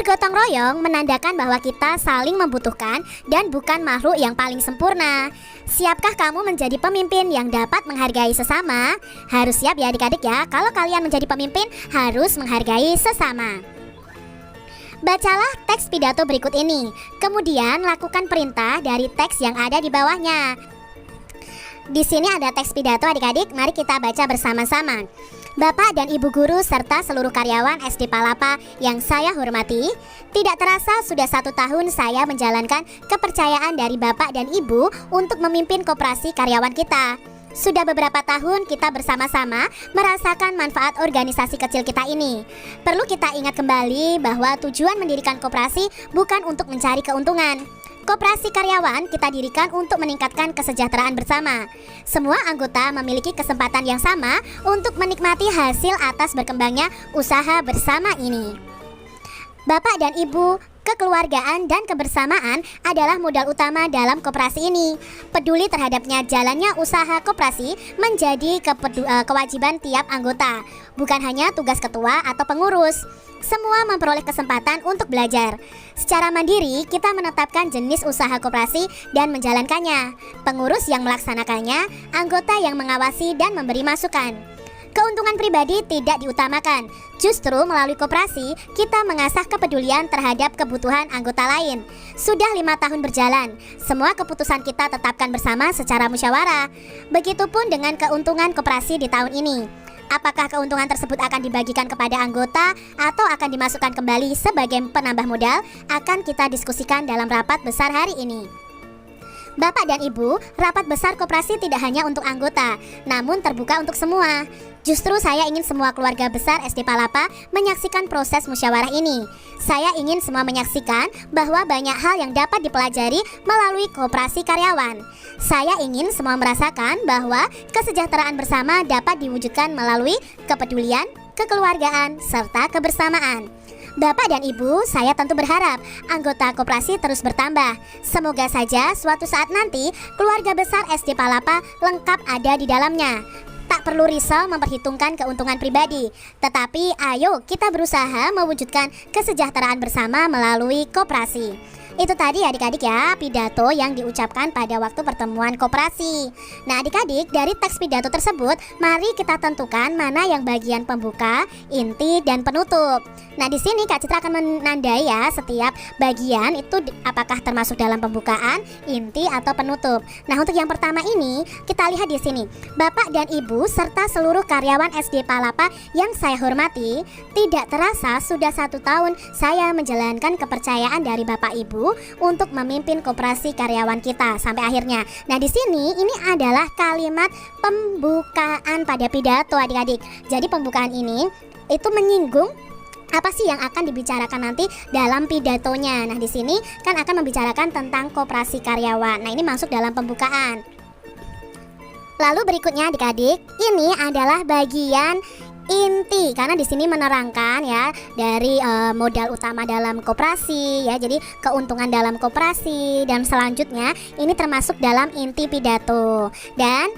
Bergotong royong menandakan bahwa kita saling membutuhkan dan bukan makhluk yang paling sempurna. Siapkah kamu menjadi pemimpin yang dapat menghargai sesama? Harus siap ya adik-adik ya, kalau kalian menjadi pemimpin harus menghargai sesama. Bacalah teks pidato berikut ini, kemudian lakukan perintah dari teks yang ada di bawahnya. Di sini ada teks pidato adik-adik, mari kita baca bersama-sama. Bapak dan Ibu guru serta seluruh karyawan SD Palapa yang saya hormati, tidak terasa sudah 1 tahun saya menjalankan kepercayaan dari Bapak dan Ibu untuk memimpin koperasi karyawan kita. Sudah beberapa tahun kita bersama-sama merasakan manfaat organisasi kecil kita ini. Perlu kita ingat kembali bahwa tujuan mendirikan koperasi bukan untuk mencari keuntungan. Koperasi karyawan kita dirikan untuk meningkatkan kesejahteraan bersama. Semua anggota memiliki kesempatan yang sama untuk menikmati hasil atas berkembangnya usaha bersama ini. Bapak dan Ibu, kekeluargaan dan kebersamaan adalah modal utama dalam koperasi ini. Peduli terhadapnya jalannya usaha koperasi menjadi kewajiban tiap anggota, bukan hanya tugas ketua atau pengurus. Semua memperoleh kesempatan untuk belajar. Secara mandiri, kita menetapkan jenis usaha koperasi dan menjalankannya. Pengurus yang melaksanakannya, anggota yang mengawasi dan memberi masukan. Keuntungan pribadi tidak diutamakan. Justru melalui koperasi, kita mengasah kepedulian terhadap kebutuhan anggota lain. Sudah 5 tahun berjalan, semua keputusan kita tetapkan bersama secara musyawarah. Begitupun dengan keuntungan koperasi di tahun ini. Apakah keuntungan tersebut akan dibagikan kepada anggota atau akan dimasukkan kembali sebagai penambah modal, akan kita diskusikan dalam rapat besar hari ini. Bapak dan Ibu, rapat besar koperasi tidak hanya untuk anggota, namun terbuka untuk semua. Justru saya ingin semua keluarga besar SD Palapa menyaksikan proses musyawarah ini. Saya ingin semua menyaksikan bahwa banyak hal yang dapat dipelajari melalui koperasi karyawan. Saya ingin semua merasakan bahwa kesejahteraan bersama dapat diwujudkan melalui kepedulian, kekeluargaan, serta kebersamaan. Bapak dan Ibu, saya tentu berharap anggota koperasi terus bertambah. Semoga saja suatu saat nanti keluarga besar SD Palapa lengkap ada di dalamnya. Tak perlu risau memperhitungkan keuntungan pribadi, tetapi ayo kita berusaha mewujudkan kesejahteraan bersama melalui koperasi. Itu tadi adik-adik ya, pidato yang diucapkan pada waktu pertemuan koperasi. Nah adik-adik, dari teks pidato tersebut, mari kita tentukan mana yang bagian pembuka, inti, dan penutup. Nah di sini Kak Citra akan menandai ya setiap bagian itu apakah termasuk dalam pembukaan, inti, atau penutup. Nah untuk yang pertama ini, kita lihat di sini. Bapak dan Ibu serta seluruh karyawan SD Palapa yang saya hormati, tidak terasa sudah 1 tahun saya menjalankan kepercayaan dari Bapak Ibu untuk memimpin koperasi karyawan kita sampai akhirnya. Nah di sini ini adalah kalimat pembukaan pada pidato adik-adik. Jadi pembukaan ini itu menyinggung apa sih yang akan dibicarakan nanti dalam pidatonya. Nah di sini kan akan membicarakan tentang koperasi karyawan. Nah ini masuk dalam pembukaan. Lalu berikutnya adik-adik, ini adalah bagian inti karena di sini menerangkan ya dari modal utama dalam koperasi ya, jadi keuntungan dalam koperasi, dan selanjutnya ini termasuk dalam inti pidato. Dan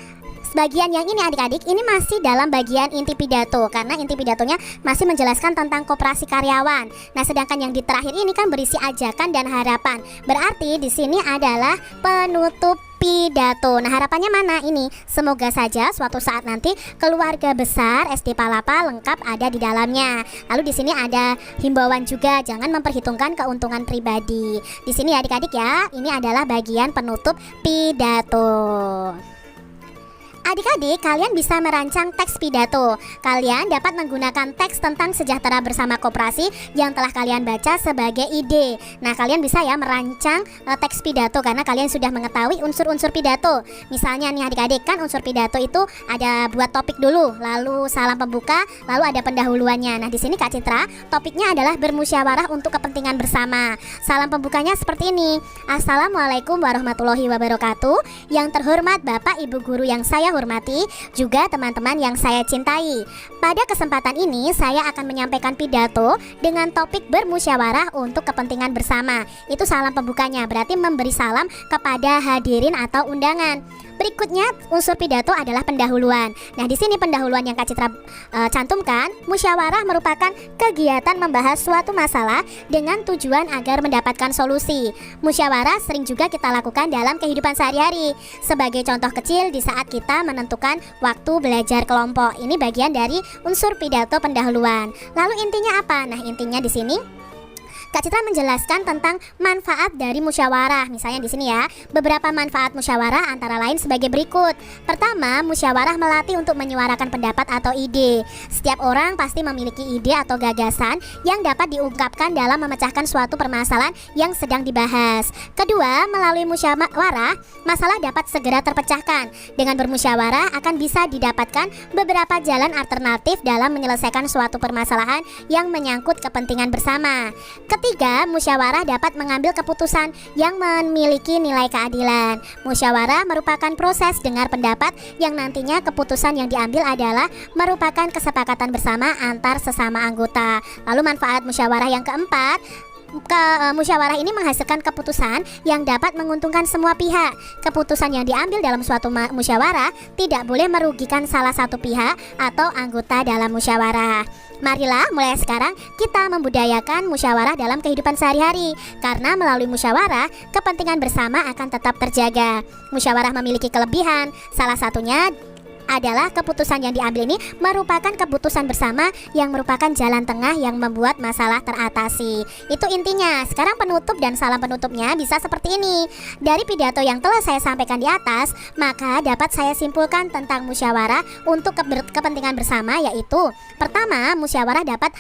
bagian yang ini adik-adik ini masih dalam bagian inti pidato karena inti pidatonya masih menjelaskan tentang koperasi karyawan. Nah, sedangkan yang di terakhir ini kan berisi ajakan dan harapan. Berarti di sini adalah penutup pidato. Nah harapannya mana ini? Semoga saja suatu saat nanti keluarga besar SD Palapa lengkap ada di dalamnya. Lalu di sini ada himbauan juga, jangan memperhitungkan keuntungan pribadi. Di sini adik-adik ya, ini adalah bagian penutup pidato. Adik-adik, kalian bisa merancang teks pidato. Kalian dapat menggunakan teks tentang sejahtera bersama koperasi yang telah kalian baca sebagai ide. Nah, kalian bisa ya merancang teks pidato karena kalian sudah mengetahui unsur-unsur pidato. Misalnya nih adik-adik, kan unsur pidato itu ada buat topik dulu, lalu salam pembuka, lalu ada pendahuluannya. Nah, di sini Kak Citra, topiknya adalah bermusyawarah untuk kepentingan bersama. Salam pembukanya seperti ini. Assalamualaikum warahmatullahi wabarakatuh. Yang terhormat Bapak Ibu guru yang saya hormati, juga teman-teman yang saya cintai. Pada kesempatan ini saya akan menyampaikan pidato dengan topik bermusyawarah untuk kepentingan bersama. Itu salam pembukanya, berarti memberi salam kepada hadirin atau undangan. Berikutnya unsur pidato adalah pendahuluan. Nah, di sini pendahuluan yang Kak Citra cantumkan, musyawarah merupakan kegiatan membahas suatu masalah dengan tujuan agar mendapatkan solusi. Musyawarah sering juga kita lakukan dalam kehidupan sehari-hari. Sebagai contoh kecil di saat kita menentukan waktu belajar kelompok. Ini bagian dari unsur pidato pendahuluan. Lalu intinya apa? Nah, intinya di sini Kak Citra menjelaskan tentang manfaat dari musyawarah. Misalnya di sini ya, beberapa manfaat musyawarah antara lain sebagai berikut. Pertama, musyawarah melatih untuk menyuarakan pendapat atau ide. Setiap orang pasti memiliki ide atau gagasan yang dapat diungkapkan dalam memecahkan suatu permasalahan yang sedang dibahas. Kedua, melalui musyawarah, masalah dapat segera terpecahkan. Dengan bermusyawarah akan bisa didapatkan beberapa jalan alternatif dalam menyelesaikan suatu permasalahan yang menyangkut kepentingan bersama. Ketiga, musyawarah dapat mengambil keputusan yang memiliki nilai keadilan. Musyawarah merupakan proses dengar pendapat yang nantinya keputusan yang diambil adalah merupakan kesepakatan bersama antar sesama anggota. Lalu manfaat musyawarah yang keempat, musyawarah ini menghasilkan keputusan yang dapat menguntungkan semua pihak. Keputusan yang diambil dalam suatu musyawarah tidak boleh merugikan salah satu pihak atau anggota dalam musyawarah. Marilah mulai sekarang kita membudayakan musyawarah dalam kehidupan sehari-hari, karena melalui musyawarah kepentingan bersama akan tetap terjaga. Musyawarah memiliki kelebihan, salah satunya adalah keputusan yang diambil ini merupakan keputusan bersama yang merupakan jalan tengah yang membuat masalah teratasi. Itu intinya. Sekarang penutup dan salam penutupnya bisa seperti ini. Dari pidato yang telah saya sampaikan di atas, maka dapat saya simpulkan tentang musyawarah untuk kepentingan bersama, yaitu pertama, musyawarah dapat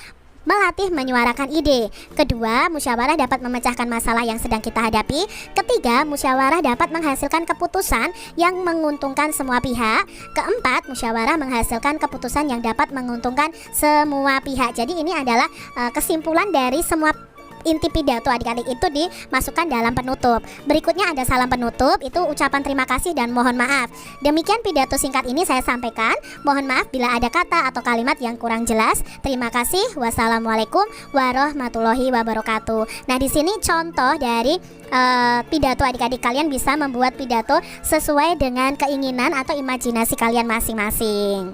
melatih menyuarakan ide. Kedua, musyawarah dapat memecahkan masalah yang sedang kita hadapi. Ketiga, musyawarah dapat menghasilkan keputusan yang menguntungkan semua pihak. Keempat, musyawarah menghasilkan keputusan yang dapat menguntungkan semua pihak. Jadi ini adalah kesimpulan dari semua inti pidato adik-adik itu dimasukkan dalam penutup. Berikutnya ada salam penutup, itu ucapan terima kasih dan mohon maaf. Demikian pidato singkat ini saya sampaikan. Mohon maaf bila ada kata atau kalimat yang kurang jelas. Terima kasih. Wassalamualaikum warahmatullahi wabarakatuh. Nah, di sini contoh dari pidato adik-adik, kalian bisa membuat pidato sesuai dengan keinginan atau imajinasi kalian masing-masing.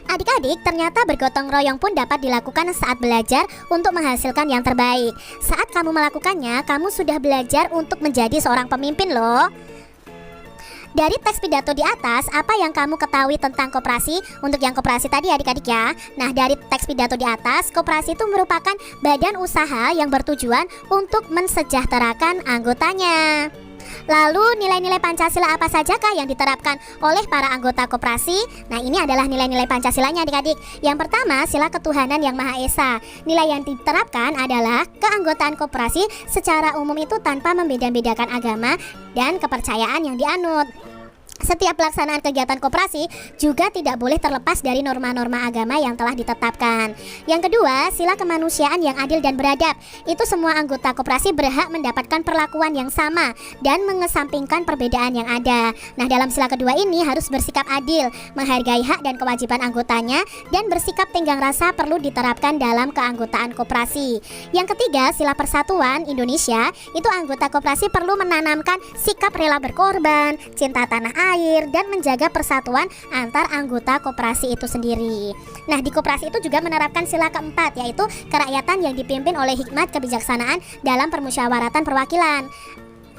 Adik-adik, ternyata bergotong royong pun dapat dilakukan saat belajar untuk menghasilkan yang terbaik. Saat kamu melakukannya, kamu sudah belajar untuk menjadi seorang pemimpin loh. Dari teks pidato di atas, apa yang kamu ketahui tentang koperasi? Untuk yang koperasi tadi adik-adik ya. Nah, dari teks pidato di atas, koperasi itu merupakan badan usaha yang bertujuan untuk mensejahterakan anggotanya. Lalu nilai-nilai Pancasila apa sajakah yang diterapkan oleh para anggota koperasi? Nah, ini adalah nilai-nilai Pancasilanya adik-adik. Yang pertama, sila ketuhanan yang Maha Esa. Nilai yang diterapkan adalah keanggotaan koperasi secara umum itu tanpa membeda-bedakan agama dan kepercayaan yang dianut. Setiap pelaksanaan kegiatan koperasi juga tidak boleh terlepas dari norma-norma agama yang telah ditetapkan. Yang kedua, sila kemanusiaan yang adil dan beradab. Itu semua anggota koperasi berhak mendapatkan perlakuan yang sama dan mengesampingkan perbedaan yang ada. Nah, dalam sila kedua ini harus bersikap adil, menghargai hak dan kewajiban anggotanya, dan bersikap tenggang rasa perlu diterapkan dalam keanggotaan koperasi. Yang ketiga, sila persatuan Indonesia. Itu anggota koperasi perlu menanamkan sikap rela berkorban, cinta tanah air, dan menjaga persatuan antar anggota koperasi itu sendiri. Nah, di koperasi itu juga menerapkan sila keempat, yaitu kerakyatan yang dipimpin oleh hikmat kebijaksanaan dalam permusyawaratan perwakilan.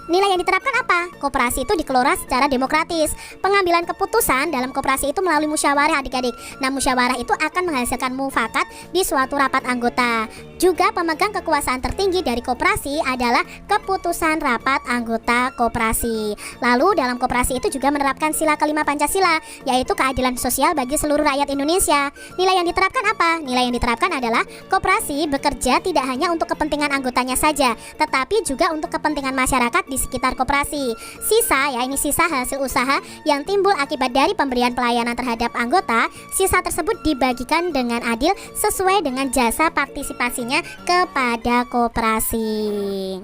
Nilai yang diterapkan apa? Koperasi itu dikelola secara demokratis. Pengambilan keputusan dalam koperasi itu melalui musyawarah adik-adik. Nah, musyawarah itu akan menghasilkan mufakat di suatu rapat anggota. Juga pemegang kekuasaan tertinggi dari koperasi adalah keputusan rapat anggota koperasi. Lalu dalam koperasi itu juga menerapkan sila kelima Pancasila, yaitu keadilan sosial bagi seluruh rakyat Indonesia. Nilai yang diterapkan apa? Nilai yang diterapkan adalah koperasi bekerja tidak hanya untuk kepentingan anggotanya saja, tetapi juga untuk kepentingan masyarakat di sekitar koperasi. Sisa, ya ini sisa hasil usaha yang timbul akibat dari pemberian pelayanan terhadap anggota, sisa tersebut dibagikan dengan adil sesuai dengan jasa partisipasinya kepada koperasi.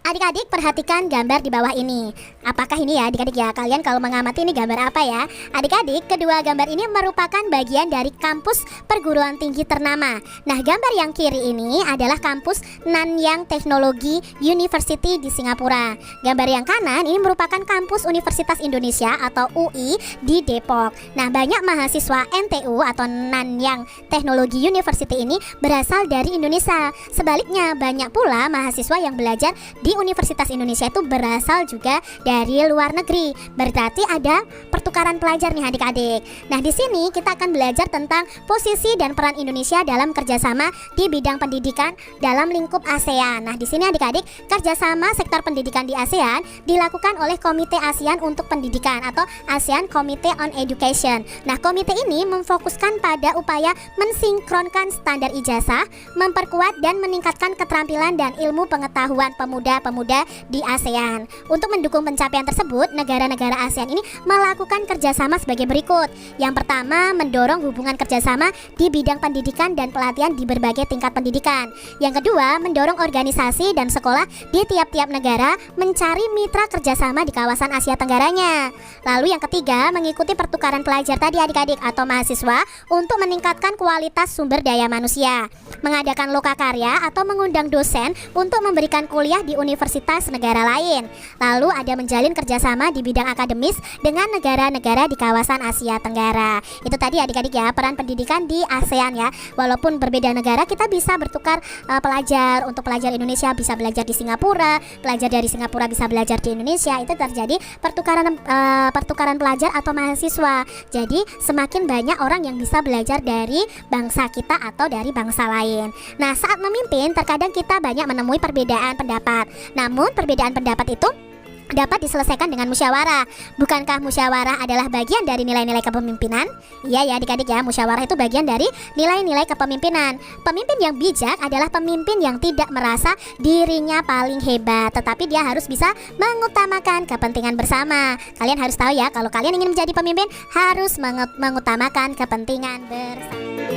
Adik-adik perhatikan gambar di bawah ini. Apakah ini ya adik-adik ya? Kalian kalau mengamati ini gambar apa ya? Adik-adik, kedua gambar ini merupakan bagian dari kampus perguruan tinggi ternama. Nah, gambar yang kiri ini adalah kampus Nanyang Technology University di Singapura. Gambar yang kanan ini merupakan kampus Universitas Indonesia atau UI di Depok. Nah, banyak mahasiswa NTU atau Nanyang Technology University ini berasal dari Indonesia. Sebaliknya, banyak pula mahasiswa yang belajar di Universitas Indonesia itu berasal juga dari luar negeri. Berarti ada pertukaran pelajar nih adik-adik. Nah, di sini kita akan belajar tentang posisi dan peran Indonesia dalam kerjasama di bidang pendidikan dalam lingkup ASEAN. Nah, di sini adik-adik, kerjasama sektor pendidikan di ASEAN dilakukan oleh Komite ASEAN untuk Pendidikan atau ASEAN Committee on Education. Nah, komite ini memfokuskan pada upaya mensinkronkan standar ijazah, memperkuat dan meningkatkan keterampilan dan ilmu pengetahuan pemuda di ASEAN. Untuk mendukung pencapaian tersebut, negara-negara ASEAN ini melakukan kerjasama sebagai berikut. Yang pertama, mendorong hubungan kerjasama di bidang pendidikan dan pelatihan di berbagai tingkat pendidikan. Yang kedua, mendorong organisasi dan sekolah di tiap-tiap negara mencari mitra kerjasama di kawasan Asia Tenggaranya. Lalu yang ketiga, mengikuti pertukaran pelajar tadi adik-adik atau mahasiswa untuk meningkatkan kualitas sumber daya manusia. Mengadakan lokakarya atau mengundang dosen untuk memberikan kuliah di universitas negara lain. Lalu ada menjalin kerjasama di bidang akademis dengan negara-negara di kawasan Asia Tenggara. Itu tadi adik-adik ya, peran pendidikan di ASEAN ya. Walaupun berbeda negara, kita bisa bertukar pelajar. Untuk pelajar Indonesia bisa belajar di Singapura, pelajar dari Singapura bisa belajar di Indonesia. Itu terjadi pertukaran pelajar atau mahasiswa. Jadi semakin banyak orang yang bisa belajar dari bangsa kita atau dari bangsa lain. Nah, saat memimpin terkadang kita banyak menemui perbedaan pendapat. Namun perbedaan pendapat itu dapat diselesaikan dengan musyawarah. Bukankah musyawarah adalah bagian dari nilai-nilai kepemimpinan? Iya ya adik-adik ya, musyawarah itu bagian dari nilai-nilai kepemimpinan. Pemimpin yang bijak adalah pemimpin yang tidak merasa dirinya paling hebat, tetapi dia harus bisa mengutamakan kepentingan bersama. Kalian harus tahu ya, kalau kalian ingin menjadi pemimpin harus mengutamakan kepentingan bersama.